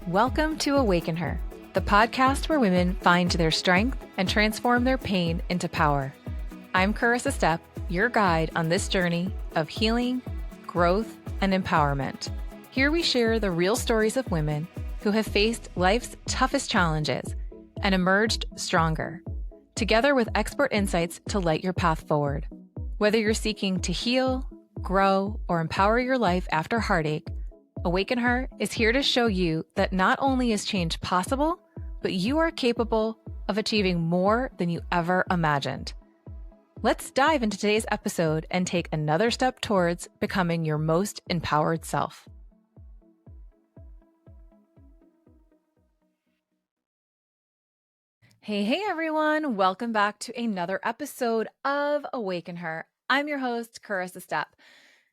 Welcome to Awaken Her, the podcast where women find their strength and transform their pain into power. I'm Corissa, your guide on this journey of healing, growth, and empowerment. Here we share the real stories of women who have faced life's toughest challenges and emerged stronger, together with expert insights to light your path forward. Whether you're seeking to heal, grow, or empower your life after heartache, Awaken Her is here to show you that not only is change possible, but you are capable of achieving more than you ever imagined. Let's dive into today's episode and take another step towards becoming your most empowered self. Hey everyone, welcome back to another episode of Awaken Her. I'm your host, Corissa,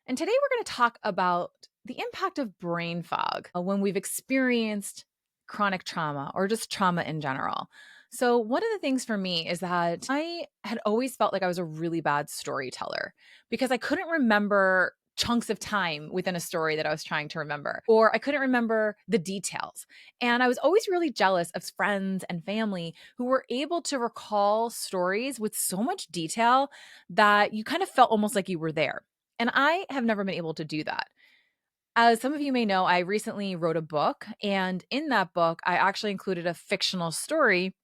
and today we're going to talk about the impact of brain fog when we've experienced chronic trauma or just trauma in general. So one of the things for me is that I had always felt like I was a really bad storyteller because I couldn't remember chunks of time within a story that I was trying to remember, or I couldn't remember the details. And I was always really jealous of friends and family who were able to recall stories with so much detail that you kind of felt almost like you were there. And I have never been able to do that. As some of you may know, I recently wrote a book, and in that book, I actually included a fictional story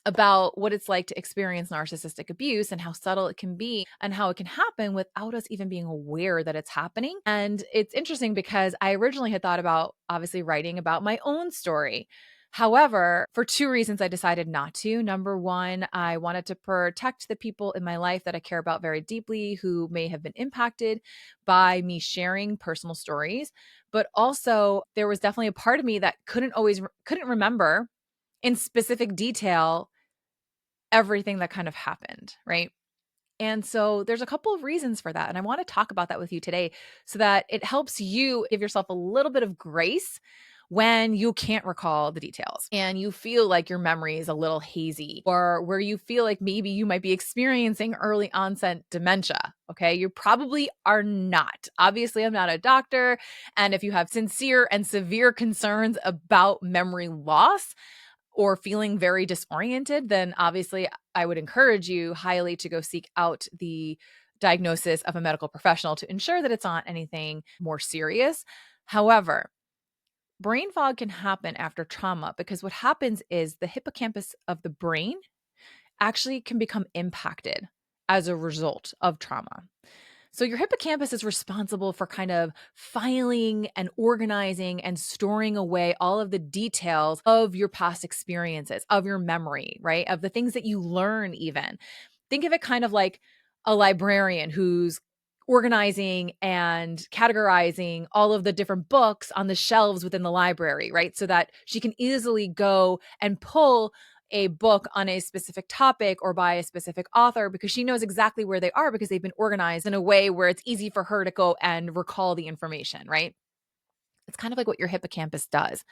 about what it's like to experience narcissistic abuse and how subtle it can be and how it can happen without us even being aware that it's happening. And it's interesting because I originally had thought about obviously writing about my own story. However, for two reasons, I decided not to. Number one, I wanted to protect the people in my life that I care about very deeply who may have been impacted by me sharing personal stories. But also, there was definitely a part of me that couldn't remember in specific detail everything that kind of happened, right? And so there's a couple of reasons for that. And I want to talk about that with you today so that it helps you give yourself a little bit of grace when you can't recall the details and you feel like your memory is a little hazy, or where you feel like maybe you might be experiencing early onset dementia. Okay. You probably are not. Obviously, I'm not a doctor. And if you have sincere and severe concerns about memory loss, or feeling very disoriented, then obviously I would encourage you highly to go seek out the diagnosis of a medical professional to ensure that it's not anything more serious. However, brain fog can happen after trauma because what happens is the hippocampus of the brain actually can become impacted as a result of trauma. So your hippocampus is responsible for kind of filing and organizing and storing away all of the details of your past experiences, of your memory, right? Of the things that you learn even. Think of it kind of like a librarian who's organizing and categorizing all of the different books on the shelves within the library, right? So that she can easily go and pull a book on a specific topic or by a specific author because she knows exactly where they are because they've been organized in a way where it's easy for her to go and recall the information, right? It's kind of like what your hippocampus does.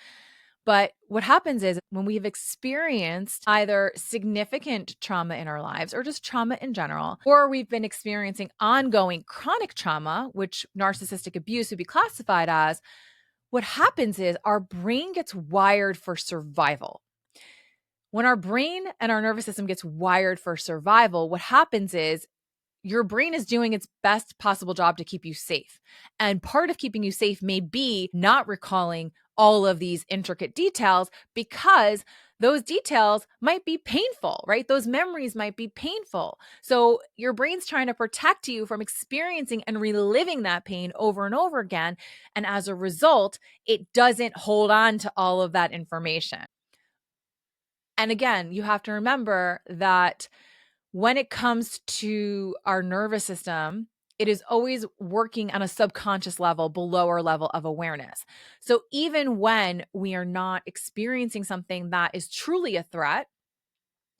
But what happens is when we've experienced either significant trauma in our lives or just trauma in general, or we've been experiencing ongoing chronic trauma, which narcissistic abuse would be classified as, what happens is our brain gets wired for survival. When our brain and our nervous system gets wired for survival, what happens is your brain is doing its best possible job to keep you safe. And part of keeping you safe may be not recalling all of these intricate details because those details might be painful, right? Those memories might be painful. So your brain's trying to protect you from experiencing and reliving that pain over and over again. And as a result, it doesn't hold on to all of that information. And again, you have to remember that when it comes to our nervous system, it is always working on a subconscious level below our level of awareness. So even when we are not experiencing something that is truly a threat,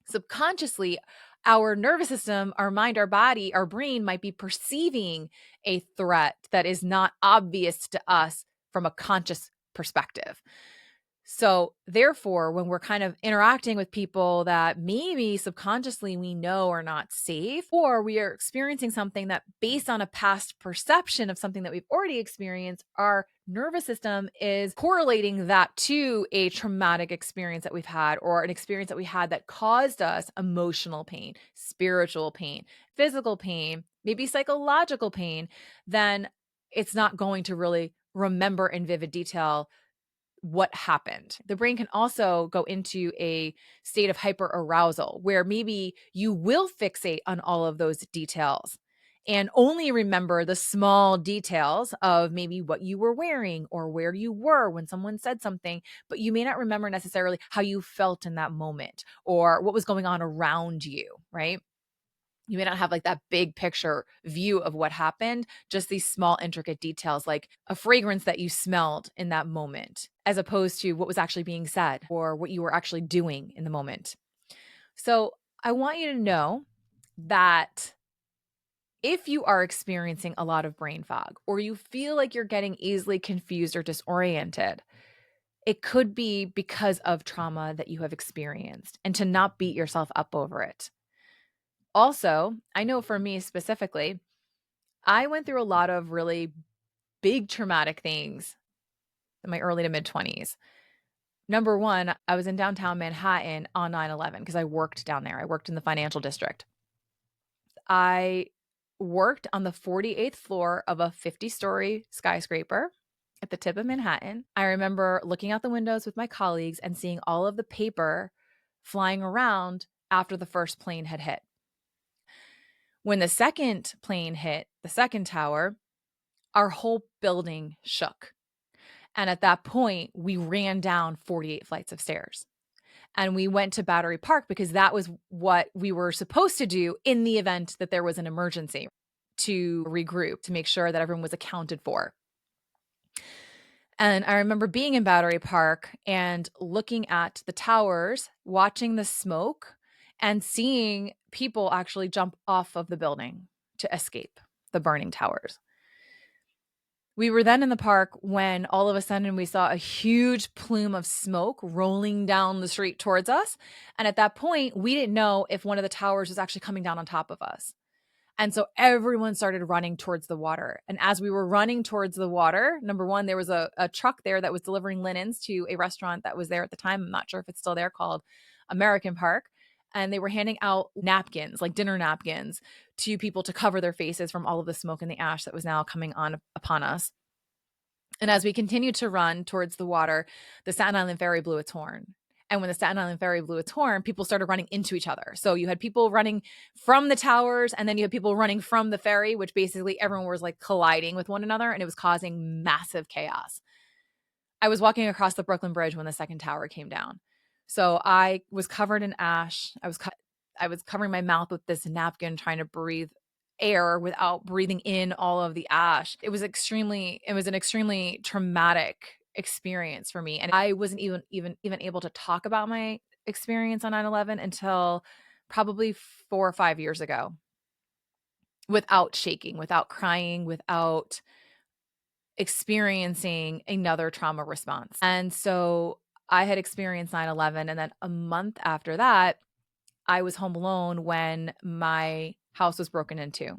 subconsciously, our nervous system, our mind, our body, our brain might be perceiving a threat that is not obvious to us from a conscious perspective. So therefore, when we're kind of interacting with people that maybe subconsciously we know are not safe, or we are experiencing something that based on a past perception of something that we've already experienced, our nervous system is correlating that to a traumatic experience that we've had, or an experience that we had that caused us emotional pain, spiritual pain, physical pain, maybe psychological pain, then it's not going to really remember in vivid detail what happened. The brain can also go into a state of hyperarousal where maybe you will fixate on all of those details and only remember the small details of maybe what you were wearing or where you were when someone said something, but you may not remember necessarily how you felt in that moment or what was going on around you, right? You may not have like that big picture view of what happened, just these small intricate details like a fragrance that you smelled in that moment, as opposed to what was actually being said or what you were actually doing in the moment. So I want you to know that if you are experiencing a lot of brain fog or you feel like you're getting easily confused or disoriented, it could be because of trauma that you have experienced, and to not beat yourself up over it. Also, I know for me specifically, I went through a lot of really big traumatic things in my early to mid 20s. Number one, I was in downtown Manhattan on 9/11 because I worked down there. I worked in the financial district. I worked on the 48th floor of a 50-story skyscraper at the tip of Manhattan. I remember looking out the windows with my colleagues and seeing all of the paper flying around after the first plane had hit. When the second plane hit the second tower, our whole building shook. And at that point, we ran down 48 flights of stairs. And we went to Battery Park because that was what we were supposed to do in the event that there was an emergency, to regroup, to make sure that everyone was accounted for. And I remember being in Battery Park and looking at the towers, watching the smoke, and seeing people actually jump off of the building to escape the burning towers. We were then in the park when all of a sudden we saw a huge plume of smoke rolling down the street towards us. And at that point, we didn't know if one of the towers was actually coming down on top of us. And so everyone started running towards the water. And as we were running towards the water, number one, there was a truck there that was delivering linens to a restaurant that was there at the time. I'm not sure if it's still there, called American Park. And they were handing out napkins, like dinner napkins, to people to cover their faces from all of the smoke and the ash that was now coming on upon us. And as we continued to run towards the water, the Staten Island Ferry blew its horn. And when the Staten Island Ferry blew its horn, people started running into each other. So you had people running from the towers, and then you had people running from the ferry, which basically everyone was like colliding with one another, and it was causing massive chaos. I was walking across the Brooklyn Bridge when the second tower came down. So I was covered in ash. I was covering my mouth with this napkin, trying to breathe air without breathing in all of the ash. It was an extremely traumatic experience for me. And I wasn't even able to talk about my experience on 9/11 until probably 4 or 5 years ago, without shaking, without crying, without experiencing another trauma response. And so I had experienced 9/11, and then a month after that, I was home alone when my house was broken into.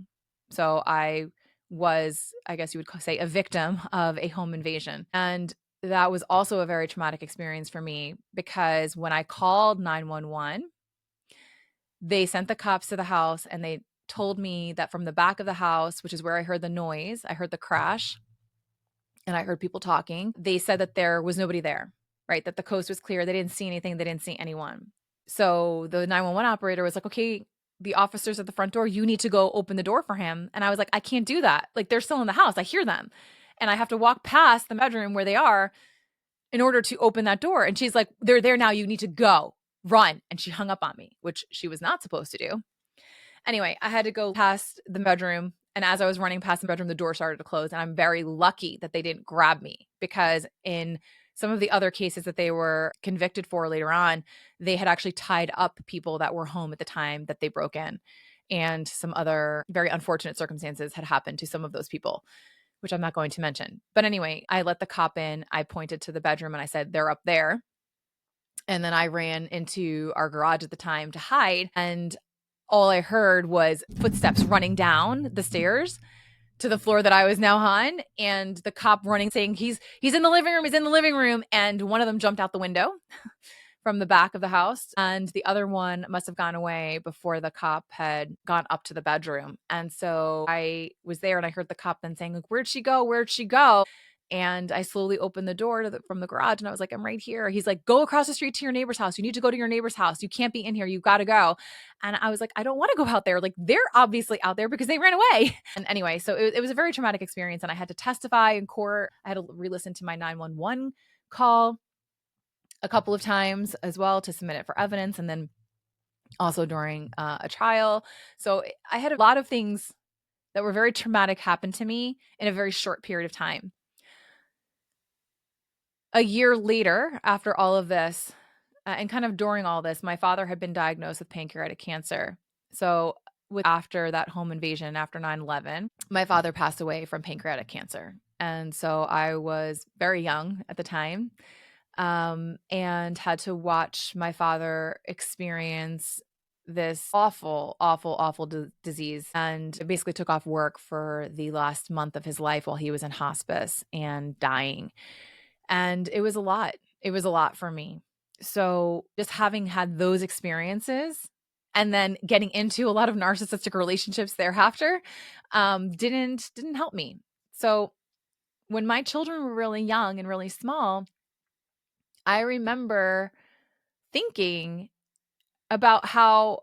So I was, I guess you would say, a victim of a home invasion. And that was also a very traumatic experience for me, because when I called 911, they sent the cops to the house and they told me that from the back of the house, which is where I heard the noise, I heard the crash and I heard people talking. They said that there was nobody there, right? That the coast was clear. They didn't see anything. They didn't see anyone. So the 911 operator was like, okay, the officers at the front door, you need to go open the door for him. And I was like, I can't do that. Like, they're still in the house. I hear them. And I have to walk past the bedroom where they are in order to open that door. And she's like, they're there now. You need to go, run. And she hung up on me, which she was not supposed to do. Anyway, I had to go past the bedroom. And as I was running past the bedroom, the door started to close. And I'm very lucky that they didn't grab me, because in some of the other cases that they were convicted for later on, they had actually tied up people that were home at the time that they broke in. And some other very unfortunate circumstances had happened to some of those people. which I'm not going to mention. But anyway, I let the cop in. I pointed to the bedroom and I said, "They're up there." And then I ran into our garage at the time to hide. And all I heard was footsteps running down the stairs to the floor that I was now on, and the cop running saying, he's in the living room, he's in the living room. And one of them jumped out the window from the back of the house, and the other one must have gone away before the cop had gone up to the bedroom. And so I was there and I heard the cop then saying, like, "Where'd she go? Where'd she go?" And I slowly opened the door from the garage and I was like, "I'm right here." He's like, "Go across the street to your neighbor's house. You need to go to your neighbor's house. You can't be in here. You got to go." And I was like, "I don't want to go out there. Like, they're obviously out there because they ran away." And anyway, so it was a very traumatic experience. And I had to testify in court. I had to re-listen to my 911 call a couple of times as well to submit it for evidence. And then also during a trial. So I had a lot of things that were very traumatic happen to me in a very short period of time. A year later, after all of this, and kind of during all this, my father had been diagnosed with pancreatic cancer. So after that home invasion, after 9/11, my father passed away from pancreatic cancer. And so I was very young at the time, and had to watch my father experience this awful, awful, awful disease. And it basically took off work for the last month of his life while he was in hospice and dying. And it was a lot. It was a lot for me. So just having had those experiences and then getting into a lot of narcissistic relationships thereafter, didn't help me. So when my children were really young and really small, I remember thinking about how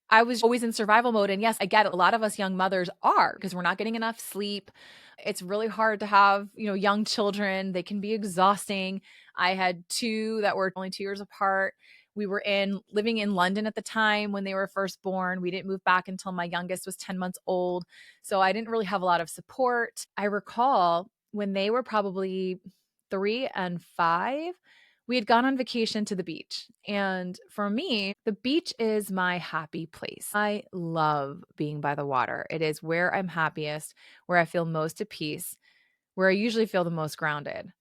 I was always in survival mode. And yes, I get it. A lot of us young mothers are, because we're not getting enough sleep. It's really hard to have, young children. They can be exhausting. I had two that were only 2 years apart. We were living in London at the time when they were first born. We didn't move back until my youngest was 10 months old. So I didn't really have a lot of support. I recall when they were probably 3 and 5, we had gone on vacation to the beach. And for me, the beach is my happy place. I love being by the water. It is where I'm happiest, where I feel most at peace, where I usually feel the most grounded.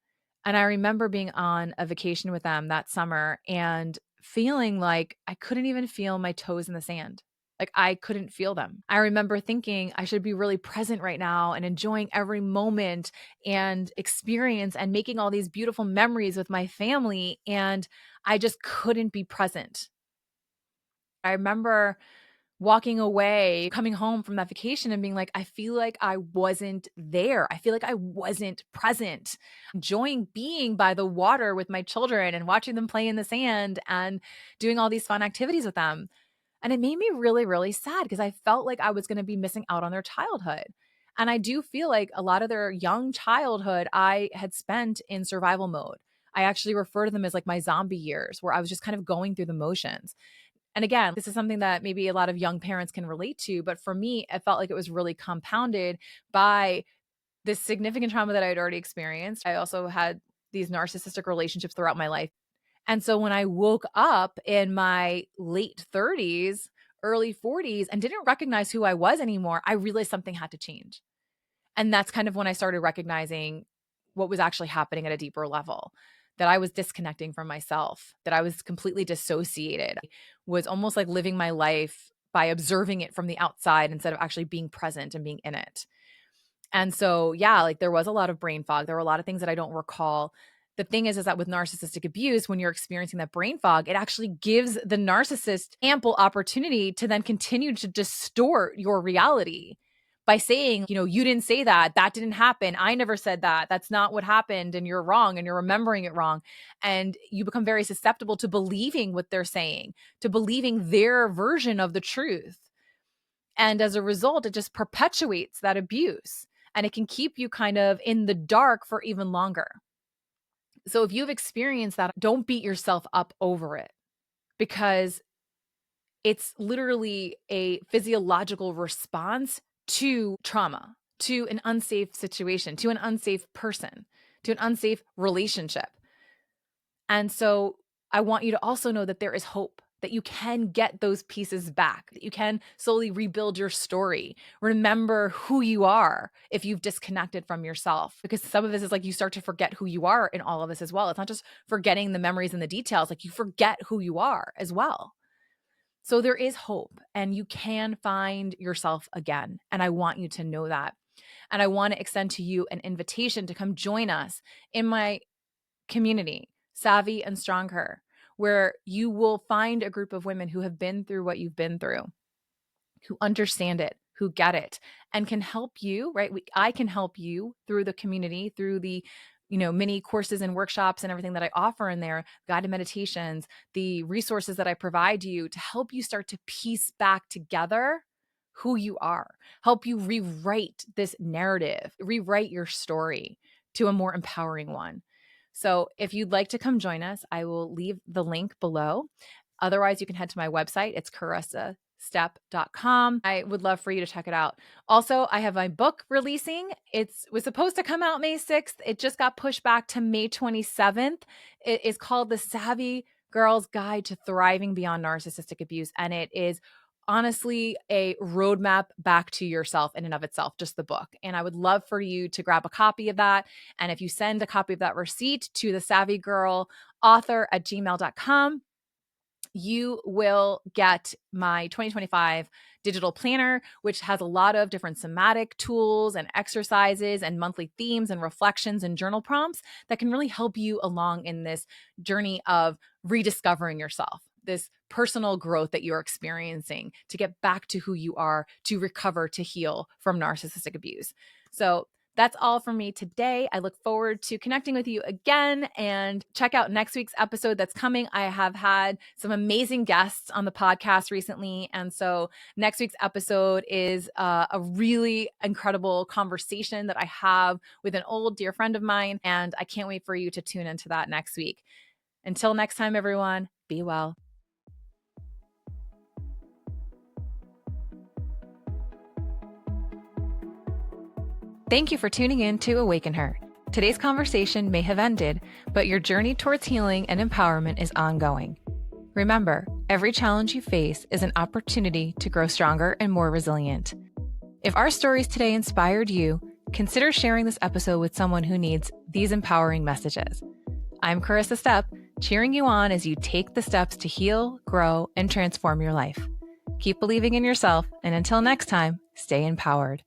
And I remember being on a vacation with them that summer and feeling like I couldn't even feel my toes in the sand. Like I couldn't feel them. I remember thinking I should be really present right now and enjoying every moment and experience and making all these beautiful memories with my family. And I just couldn't be present. I remember walking away, coming home from that vacation and being like, I feel like I wasn't there. I feel like I wasn't present, enjoying being by the water with my children and watching them play in the sand and doing all these fun activities with them. And it made me really, really sad because I felt like I was going to be missing out on their childhood. And I do feel like a lot of their young childhood I had spent in survival mode. I actually refer to them as like my zombie years, where I was just kind of going through the motions. And again, this is something that maybe a lot of young parents can relate to. But for me, it felt like it was really compounded by this significant trauma that I had already experienced. I also had these narcissistic relationships throughout my life. And so when I woke up in my late 30s, early 40s, and didn't recognize who I was anymore, I realized something had to change. And that's kind of when I started recognizing what was actually happening at a deeper level, that I was disconnecting from myself, that I was completely dissociated, was almost like living my life by observing it from the outside instead of actually being present and being in it. And so, yeah, like there was a lot of brain fog. There were a lot of things that I don't recall. The thing is that with narcissistic abuse, when you're experiencing that brain fog, it actually gives the narcissist ample opportunity to then continue to distort your reality by saying, you didn't say that. That didn't happen. I never said that. That's not what happened. And you're wrong and you're remembering it wrong. And you become very susceptible to believing what they're saying, to believing their version of the truth. And as a result, it just perpetuates that abuse and it can keep you kind of in the dark for even longer. So if you've experienced that, don't beat yourself up over it, because it's literally a physiological response to trauma, to an unsafe situation, to an unsafe person, to an unsafe relationship. And so I want you to also know that there is hope. that you can get those pieces back, that you can slowly rebuild your story. Remember who you are if you've disconnected from yourself, because some of this is like you start to forget who you are in all of this as well. It's not just forgetting the memories and the details, like you forget who you are as well. So there is hope and you can find yourself again. And I want you to know that. And I want to extend to you an invitation to come join us in my community, Savvy and Stronger, where you will find a group of women who have been through what you've been through, who understand it, who get it, and can help you, right? I can help you through the community, through the mini courses and workshops and everything that I offer in there, guided meditations, the resources that I provide you to help you start to piece back together who you are, help you rewrite this narrative, rewrite your story to a more empowering one. So if you'd like to come join us, I will leave the link below. Otherwise, you can head to my website. It's corissastep.com. I would love for you to check it out. Also, I have my book releasing. It was supposed to come out May 6th. It just got pushed back to May 27th. It is called The Savvy Girl's Guide to Thriving Beyond Narcissistic Abuse. And it is honestly a roadmap back to yourself in and of itself, just the book. And I would love for you to grab a copy of that. And if you send a copy of that receipt to the savvygirlauthor@gmail.com, you will get my 2025 digital planner, which has a lot of different somatic tools and exercises and monthly themes and reflections and journal prompts that can really help you along in this journey of rediscovering yourself, this personal growth that you're experiencing to get back to who you are, to recover, to heal from narcissistic abuse. So that's all from me today. I look forward to connecting with you again, and check out next week's episode that's coming. I have had some amazing guests on the podcast recently. And so next week's episode is a really incredible conversation that I have with an old dear friend of mine. And I can't wait for you to tune into that next week. Until next time, everyone, be well. Thank you for tuning in to Awaken Her. Today's conversation may have ended, but your journey towards healing and empowerment is ongoing. Remember, every challenge you face is an opportunity to grow stronger and more resilient. If our stories today inspired you, consider sharing this episode with someone who needs these empowering messages. I'm Corissa Step, cheering you on as you take the steps to heal, grow, and transform your life. Keep believing in yourself, and until next time, stay empowered.